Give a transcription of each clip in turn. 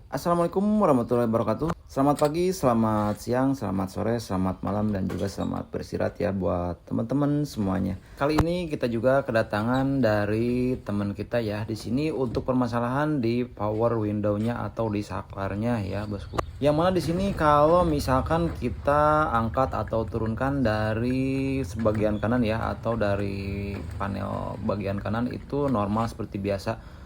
Assalamualaikum warahmatullahi wabarakatuh. Selamat pagi, selamat siang, selamat sore, selamat malam, dan juga selamat beristirahat ya buat teman-teman semuanya. Kali ini kita juga kedatangan dari teman kita ya di sini untuk permasalahan di power window-nya atau di saklarnya ya, bosku. Yang mana di sini kalau misalkan kita angkat atau turunkan dari sebagian kanan ya atau dari panel bagian kanan itu normal seperti biasa.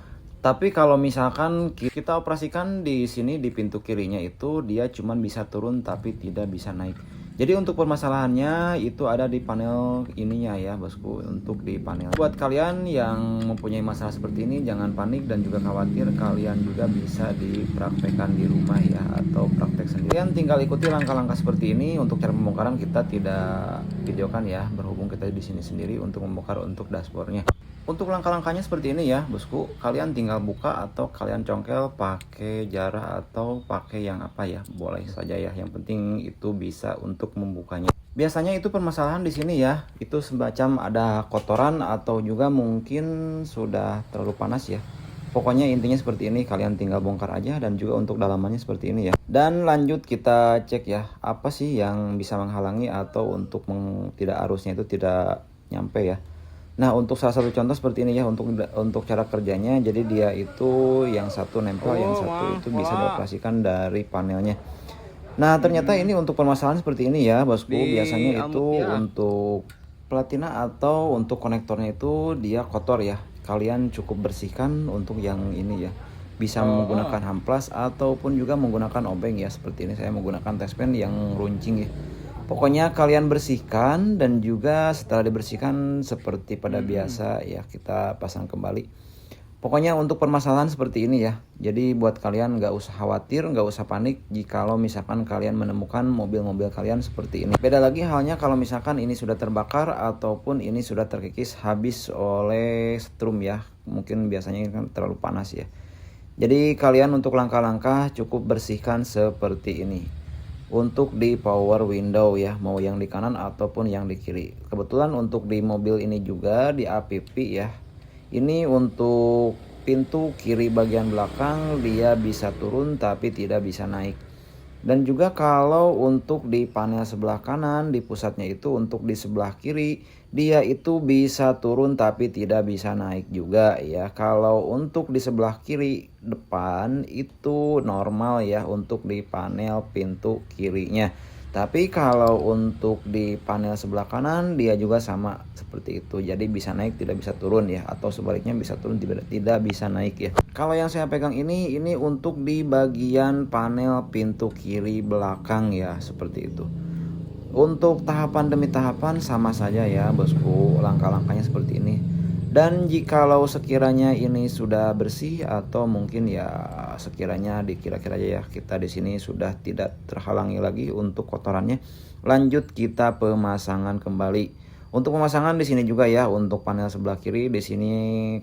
Tapi kalau misalkan kita operasikan di sini di pintu kirinya itu dia cuman bisa turun tapi tidak bisa naik. Jadi untuk permasalahannya itu ada di panel ininya ya bosku, untuk di panel. Buat kalian yang mempunyai masalah seperti ini jangan panik dan juga khawatir, kalian juga bisa dipraktekkan di rumah ya atau praktek sendiri. Kalian tinggal ikuti langkah-langkah seperti ini. Untuk cara pembongkaran kita tidak videokan ya, berhubung kita di sini sendiri untuk membongkar untuk dashboardnya. Untuk langkah-langkahnya seperti ini ya bosku, kalian tinggal buka atau kalian congkel pakai jarah atau pakai yang apa ya, boleh saja ya, yang penting itu bisa untuk membukanya. Biasanya itu permasalahan di sini ya, itu semacam ada kotoran atau juga mungkin sudah terlalu panas ya. Pokoknya intinya seperti ini, kalian tinggal bongkar aja, dan juga untuk dalamannya seperti ini ya. Dan lanjut kita cek ya, apa sih yang bisa menghalangi atau untuk tidak arusnya itu tidak nyampe ya. Nah untuk salah satu contoh seperti ini ya, untuk cara kerjanya, jadi dia itu yang satu nempel, yang satu itu bisa dioperasikan dari panelnya. Nah ternyata ini untuk permasalahan seperti ini ya bosku, biasanya itu untuk platina atau untuk konektornya itu dia kotor ya. Kalian cukup bersihkan untuk yang ini ya, bisa menggunakan amplas ataupun juga menggunakan obeng ya, seperti ini saya menggunakan tespen yang runcing ya. Pokoknya kalian bersihkan, dan juga setelah dibersihkan seperti pada biasa ya kita pasang kembali. Pokoknya untuk permasalahan seperti ini ya. Jadi buat kalian nggak usah khawatir, nggak usah panik jikalau misalkan kalian menemukan mobil-mobil kalian seperti ini. Beda lagi halnya kalau misalkan ini sudah terbakar ataupun ini sudah terkikis habis oleh strum ya. Mungkin biasanya kan terlalu panas ya. Jadi kalian untuk langkah-langkah cukup bersihkan seperti ini. Untuk di power window ya, mau yang di kanan ataupun yang di kiri. Kebetulan untuk di mobil ini juga di APP ya, ini untuk pintu kiri bagian belakang dia bisa turun tapi tidak bisa naik. Dan juga kalau untuk di panel sebelah kanan di pusatnya itu, untuk di sebelah kiri dia itu bisa turun tapi tidak bisa naik juga ya. Kalau untuk di sebelah kiri depan itu normal ya untuk di panel pintu kirinya. Tapi kalau untuk di panel sebelah kanan dia juga sama seperti itu. Jadi bisa naik tidak bisa turun ya, atau sebaliknya bisa turun tidak bisa naik ya. Kalau yang saya pegang ini untuk di bagian panel pintu kiri belakang ya, seperti itu. Untuk tahapan demi tahapan sama saja ya bosku, langkah-langkahnya seperti ini. Dan jikalau sekiranya ini sudah bersih atau mungkin ya sekiranya dikira-kira aja ya, kita di sini sudah tidak terhalangi lagi untuk kotorannya, lanjut kita pemasangan kembali. Untuk pemasangan di sini juga ya, untuk panel sebelah kiri di sini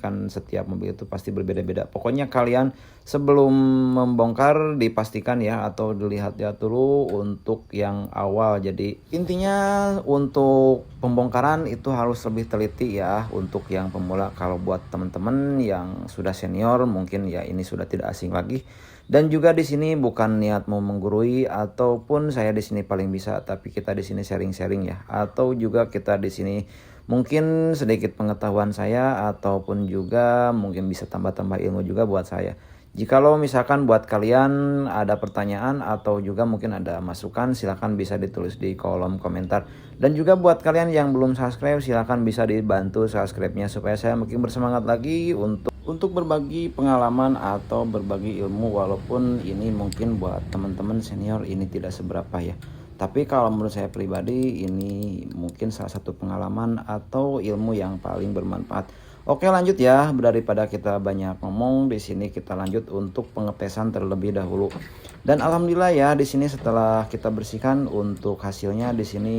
kan setiap mobil itu pasti berbeda-beda. Pokoknya kalian sebelum membongkar dipastikan ya, atau dilihat ya dulu untuk yang awal. Jadi intinya untuk pembongkaran itu harus lebih teliti ya untuk yang pemula. Kalau buat teman-teman yang sudah senior mungkin ya ini sudah tidak asing lagi. Dan juga di sini bukan niat mau menggurui ataupun saya di sini paling bisa, tapi kita di sini sharing-sharing ya, atau juga kita di sini mungkin sedikit pengetahuan saya ataupun juga mungkin bisa tambah-tambah ilmu juga buat saya. Jikalau misalkan buat kalian ada pertanyaan atau juga mungkin ada masukan, silahkan bisa ditulis di kolom komentar. Dan juga buat kalian yang belum subscribe, silahkan bisa dibantu subscribe-nya supaya saya makin bersemangat lagi untuk berbagi pengalaman atau berbagi ilmu. Walaupun ini mungkin buat teman-teman senior ini tidak seberapa ya, tapi kalau menurut saya pribadi ini mungkin salah satu pengalaman atau ilmu yang paling bermanfaat. Oke lanjut ya, daripada kita banyak ngomong di sini kita lanjut untuk pengetesan terlebih dahulu. Dan alhamdulillah ya di sini setelah kita bersihkan untuk hasilnya di sini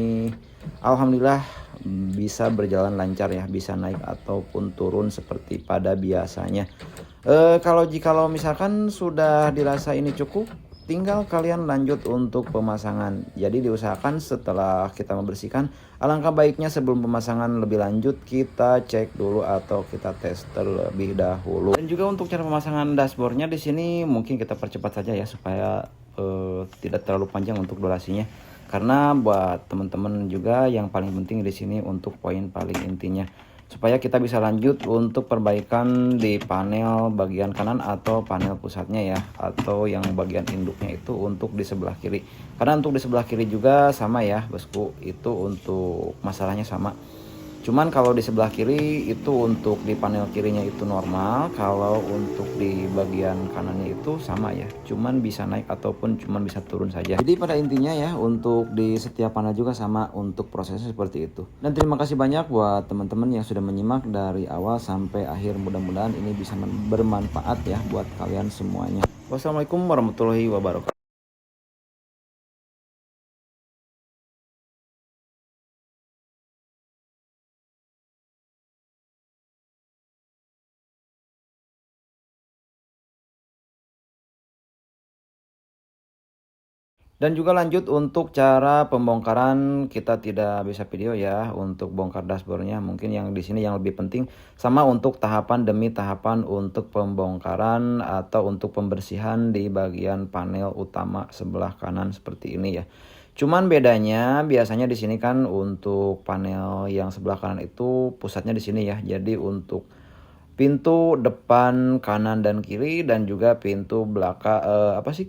alhamdulillah bisa berjalan lancar ya, bisa naik ataupun turun seperti pada biasanya. Jikalau misalkan sudah dirasa ini cukup, tinggal kalian lanjut untuk pemasangan. Jadi diusahakan setelah kita membersihkan, alangkah baiknya sebelum pemasangan lebih lanjut kita cek dulu atau kita tes terlebih dahulu. Dan juga untuk cara pemasangan dashboardnya di sini mungkin kita percepat saja ya supaya tidak terlalu panjang untuk durasinya. Karena buat teman-teman juga yang paling penting di sini untuk poin paling intinya, supaya kita bisa lanjut untuk perbaikan di panel bagian kanan atau panel pusatnya ya, atau yang bagian induknya itu untuk di sebelah kiri. Karena untuk di sebelah kiri juga sama ya bosku, itu untuk masalahnya sama. Cuman kalau di sebelah kiri itu untuk di panel kirinya itu normal, kalau untuk di bagian kanannya itu sama ya, cuman bisa naik ataupun cuman bisa turun saja. Jadi pada intinya ya untuk di setiap panel juga sama untuk prosesnya seperti itu. Dan terima kasih banyak buat teman-teman yang sudah menyimak dari awal sampai akhir, mudah-mudahan ini bisa bermanfaat ya buat kalian semuanya. Wassalamualaikum warahmatullahi wabarakatuh. Dan juga lanjut untuk cara pembongkaran, kita tidak bisa video ya untuk bongkar dashboardnya. Mungkin yang di sini yang lebih penting sama untuk tahapan demi tahapan untuk pembongkaran atau untuk pembersihan di bagian panel utama sebelah kanan seperti ini ya. Cuman bedanya biasanya di sini kan untuk panel yang sebelah kanan itu pusatnya di sini ya. Jadi untuk pintu depan kanan dan kiri dan juga pintu belakang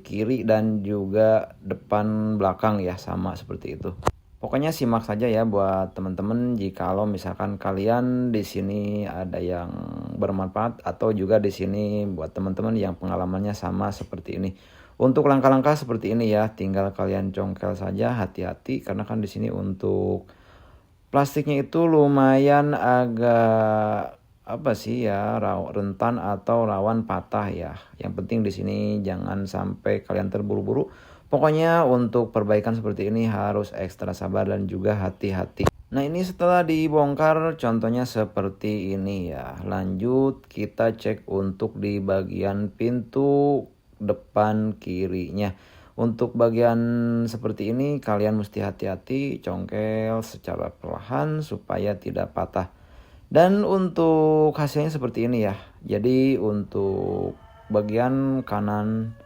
kiri dan juga depan belakang ya, sama seperti itu. Pokoknya simak saja ya buat teman-teman jikalau misalkan kalian di sini ada yang bermanfaat atau juga di sini buat teman-teman yang pengalamannya sama seperti ini. Untuk langkah-langkah seperti ini ya, tinggal kalian congkel saja, hati-hati karena kan di sini untuk plastiknya itu lumayan agak rentan atau rawan patah ya. Yang penting di sini jangan sampai kalian terburu-buru. Pokoknya untuk perbaikan seperti ini harus ekstra sabar dan juga hati-hati. Nah ini setelah dibongkar contohnya seperti ini ya. Lanjut kita cek untuk di bagian pintu depan kirinya. Untuk bagian seperti ini kalian mesti hati-hati, congkel secara perlahan supaya tidak patah. Dan untuk hasilnya seperti ini ya. Jadi untuk bagian kanan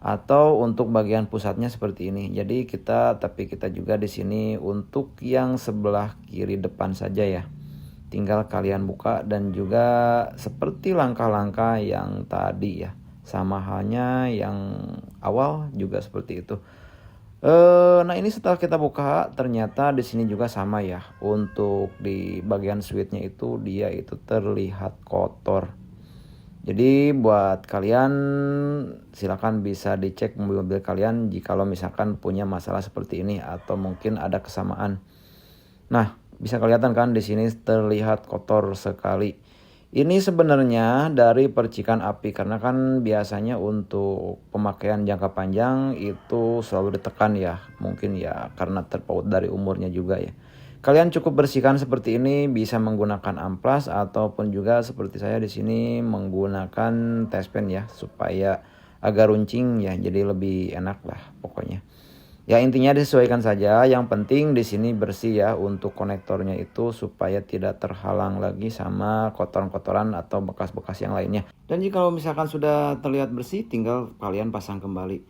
atau untuk bagian pusatnya seperti ini. Jadi kita juga di sini untuk yang sebelah kiri depan saja ya. Tinggal kalian buka dan juga seperti langkah-langkah yang tadi ya. Sama halnya yang awal juga seperti itu. Nah ini setelah kita buka ternyata di sini juga sama ya. Untuk di bagian switchnya itu dia itu terlihat kotor. Jadi buat kalian silakan bisa dicek mobil-mobil kalian jikalau misalkan punya masalah seperti ini atau mungkin ada kesamaan. Nah bisa kelihatan kan di sini terlihat kotor sekali. Ini sebenarnya dari percikan api karena kan biasanya untuk pemakaian jangka panjang itu selalu ditekan ya. Mungkin ya karena terpaut dari umurnya juga ya. Kalian cukup bersihkan seperti ini, bisa menggunakan amplas ataupun juga seperti saya di sini menggunakan tespen ya supaya agak runcing ya, jadi lebih enak lah pokoknya. Ya intinya disesuaikan saja, yang penting di sini bersih ya untuk konektornya itu supaya tidak terhalang lagi sama kotoran-kotoran atau bekas-bekas yang lainnya. Dan jika misalkan sudah terlihat bersih tinggal kalian pasang kembali.